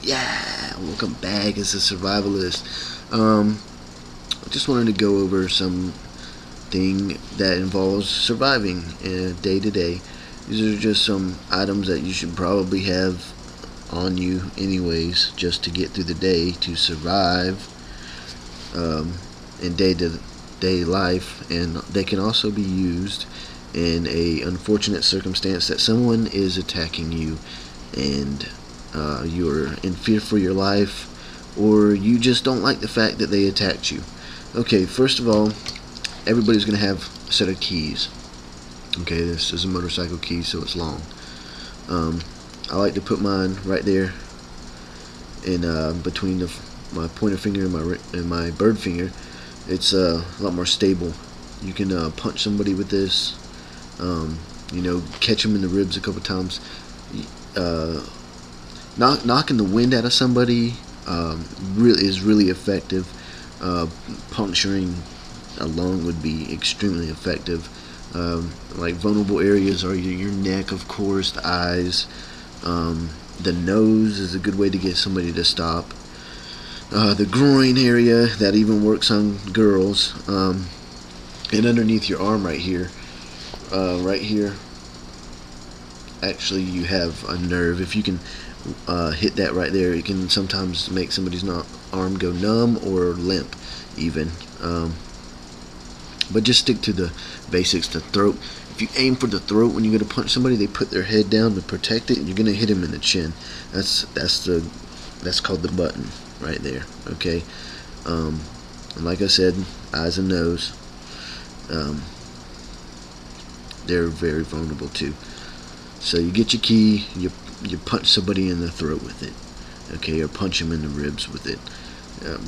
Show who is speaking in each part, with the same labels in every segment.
Speaker 1: Yeah, welcome back as a survivalist. I just wanted to go over something that involves surviving day to day. These are just some items that you should probably have on you anyways, just to get through the day, to survive in day-to-day life, and they can also be used in a unfortunate circumstance that someone is attacking you and you're in fear for your life, or you just don't like the fact that they attacked you. Okay, first of all, everybody's going to have a set of keys. Okay, this is a motorcycle key, so it's long. I like to put mine right there in between my pointer finger and my bird finger. It's a lot more stable. You can punch somebody with this. Catch them in the ribs a couple times. Knocking the wind out of somebody is really effective. Puncturing a lung would be extremely effective. Like vulnerable areas are your neck, of course, the eyes, the nose is a good way to get somebody to stop. The groin area, that even works on girls, and underneath your arm right here, actually you have a nerve. If you can hit that right there, it can sometimes make somebody's arm go numb or limp even. But just stick to the basics. The throat, if you aim for the throat when you go to punch somebody, they put their head down to protect it, and you're going to hit them in the chin. That's called the button right there. Okay, and like I said, eyes and nose, they're very vulnerable too. So you get your key, you punch somebody in the throat with it, okay, or punch them in the ribs with it.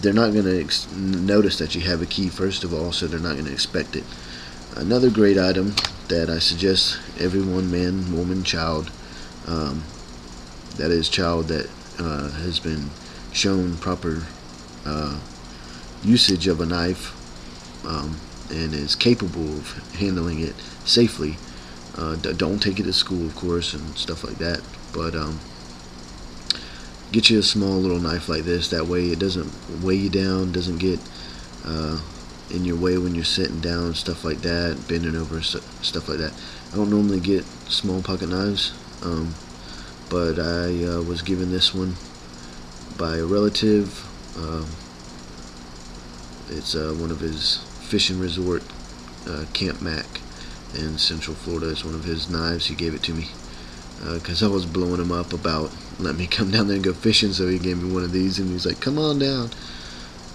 Speaker 1: They're not going to notice that you have a key, first of all, so they're not going to expect it. Another great item that I suggest everyone, man, woman, child, that is child that has been shown proper usage of a knife and is capable of handling it safely. Don't take it to school, of course, and stuff like that, but get you a small little knife like this. That way it doesn't weigh you down, doesn't get in your way when you're sitting down, stuff like that, bending over, stuff like that. I don't normally get small pocket knives, but I was given this one by a relative. It's one of his fishing resort, Camp Mac in Central Florida. It's one of his knives. He gave it to me because I was blowing him up about let me come down there and go fishing, so he gave me one of these, and he was like, come on down.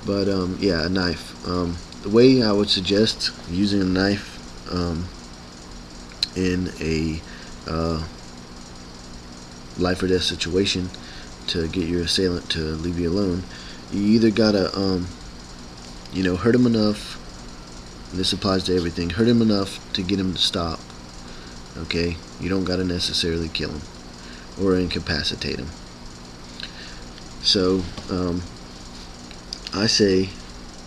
Speaker 1: But yeah, a knife. The way I would suggest using a knife in a life or death situation to get your assailant to leave you alone, you either gotta hurt him enough, and this applies to everything, hurt him enough to get him to stop. Okay, you don't gotta necessarily kill him or incapacitate him. So I say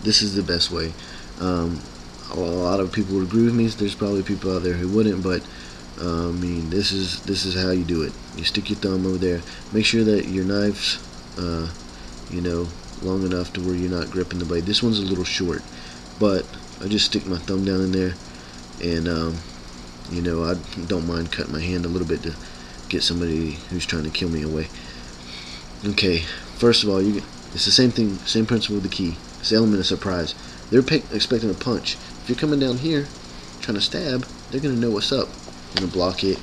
Speaker 1: this is the best way. A lot of people would agree with me. There's probably people out there who wouldn't, but I mean, this is how you do it. You stick your thumb over there. Make sure that your knife's long enough to where you're not gripping the blade. This one's a little short, but I just stick my thumb down in there, and I don't mind cutting my hand a little bit to get somebody who's trying to kill me away. Okay, first of all, it's the same thing, same principle with the key. It's the element of surprise. They're expecting a punch. If you're coming down here trying to stab, they're gonna know what's up. You're gonna block it,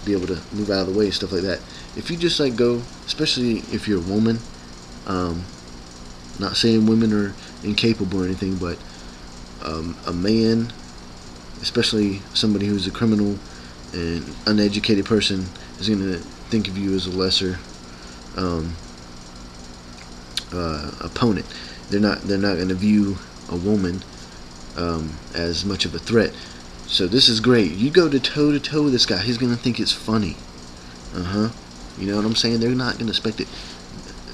Speaker 1: be able to move out of the way, stuff like that. If you just go, especially if you're a woman, not saying women are incapable or anything, but a man, especially somebody who's a criminal and uneducated person, is going to think of you as a lesser opponent. They're not going to view a woman as much of a threat. So this is great. You go toe to toe with this guy, he's going to think it's funny. You know what I'm saying? They're not going to expect it.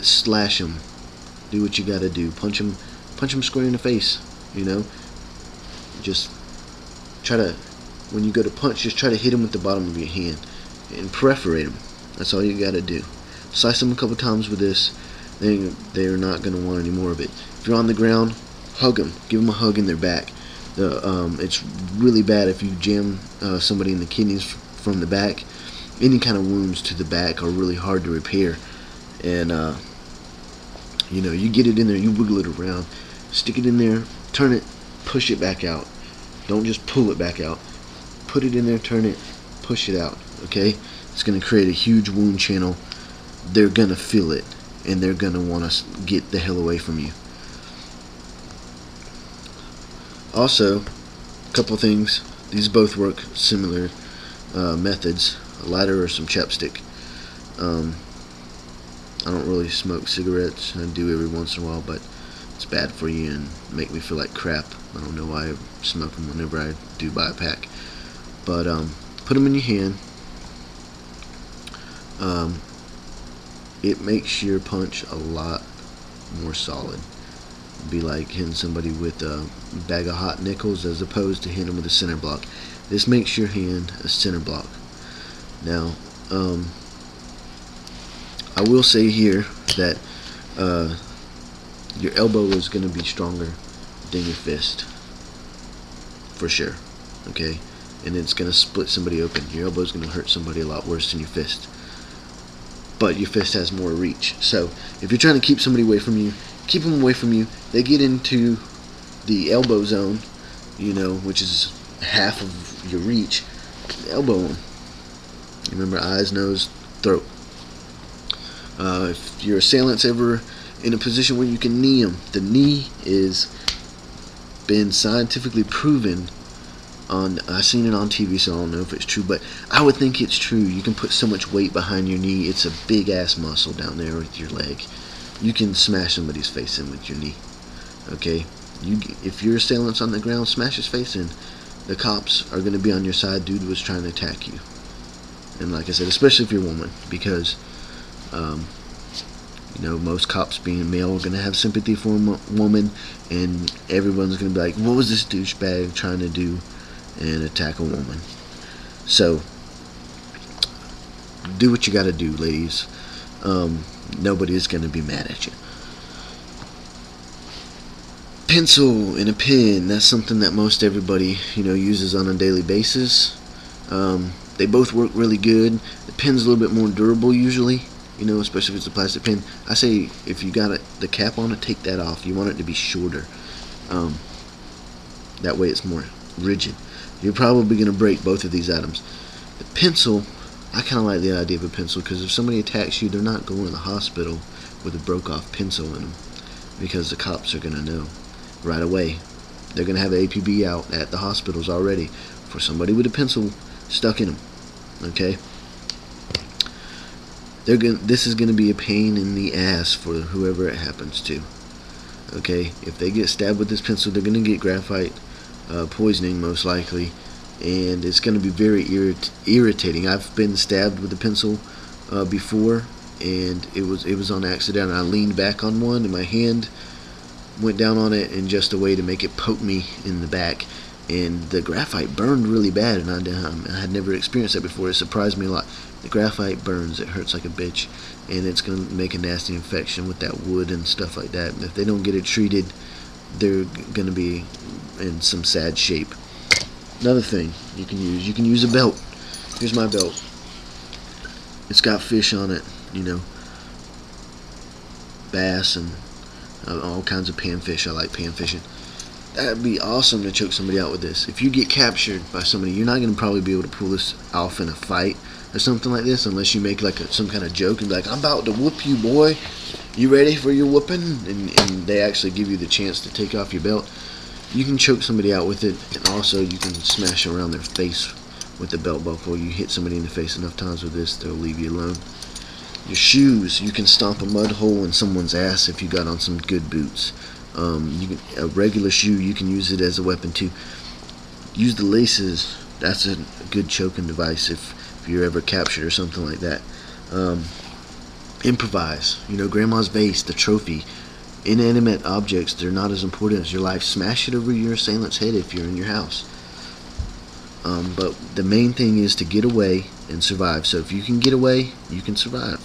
Speaker 1: Slash him. Do what you got to do. Punch him square in the face. Just try to, when you go to punch, just try to hit him with the bottom of your hand and perforate him. That's all you got to do. Slice them a couple times with this. They're not going to want any more of it. If you're on the ground, hug them. Give them a hug in their back. It's really bad if you jam somebody in the kidneys from the back. Any kind of wounds to the back are really hard to repair. And you know, you get it in there, you wiggle it around, stick it in there, turn it, push it back out. Don't just pull it back out. Put it in there, turn it, push it out. Okay? It's going to create a huge wound channel. They're going to feel it, and they're going to want to get the hell away from you. Also, a couple things. These both work similar methods. A lighter or some chapstick. I don't really smoke cigarettes. I do every once in a while, but it's bad for you and make me feel like crap. I don't know why I smoke them whenever I do buy a pack. But put them in your hand. It makes your punch a lot more solid. It'd be like hitting somebody with a bag of hot nickels as opposed to hitting them with a center block. This makes your hand a center block. Now, I will say here that your elbow is going to be stronger than your fist, for sure. Okay, and it's going to split somebody open. Your elbow is going to hurt somebody a lot worse than your fist, but your fist has more reach. So if you're trying to keep somebody away from you, keep them away from you. They get into the elbow zone, you know, which is half of your reach. Elbow them. Remember, eyes, nose, throat. If your assailant's ever in a position where you can knee them, the knee is been scientifically proven on, I've seen it on TV, so I don't know if it's true, but I would think it's true. You can put so much weight behind your knee. It's a big ass muscle down there with your leg. You can smash somebody's face in with your knee. Okay, if your assailant's on the ground, smash his face in. The cops are going to be on your side. Dude was trying to attack you. And like I said, especially if you're a woman, because you know, most cops being male are going to have sympathy for a woman, and everyone's going to be like, what was this douchebag trying to do and attack a woman? So do what you got to do, ladies. Nobody is going to be mad at you. Pencil and a pen, that's something that most everybody, you know, uses on a daily basis. They both work really good. The pen's a little bit more durable usually, you know, especially if it's a plastic pen. I say if you got the cap on it, take that off. You want it to be shorter. That way it's more rigid. You're probably going to break both of these items. The pencil, I kind of like the idea of a pencil, because if somebody attacks you, they're not going to the hospital with a broke off pencil in them, because the cops are going to know right away. They're going to have APB out at the hospitals already for somebody with a pencil stuck in them. Okay, this is going to be a pain in the ass for whoever it happens to. Okay, if they get stabbed with this pencil, they're going to get graphite poisoning most likely, and it's going to be very irritating. I've been stabbed with a pencil before, and it was on accident. I leaned back on one, and my hand went down on it in just a way to make it poke me in the back, and the graphite burned really bad, and I had never experienced that before. It surprised me a lot. The graphite burns, it hurts like a bitch, and it's going to make a nasty infection with that wood and stuff like that. And if they don't get it treated, they're going to be in some sad shape. Another thing you can use a belt. Here's my belt. It's got fish on it, you know, bass and all kinds of panfish. I like panfishing. That'd be awesome to choke somebody out with this. If you get captured by somebody, you're not going to probably be able to pull this off in a fight or something like this, unless you make like some kind of joke and be like, I'm about to whoop you, boy. You ready for your whooping? And they actually give you the chance to take off your belt. You can choke somebody out with it, and also you can smash around their face with the belt buckle. You hit somebody in the face enough times with this, they'll leave you alone. Your shoes, you can stomp a mud hole in someone's ass if you got on some good boots. A regular shoe, you can use it as a weapon too. Use the laces. That's a good choking device if you're ever captured or something like that. Improvise. You know, grandma's vase, the trophy. Inanimate objects, they're not as important as your life. Smash it over your assailant's head if you're in your house. But the main thing is to get away and survive. So if you can get away, you can survive.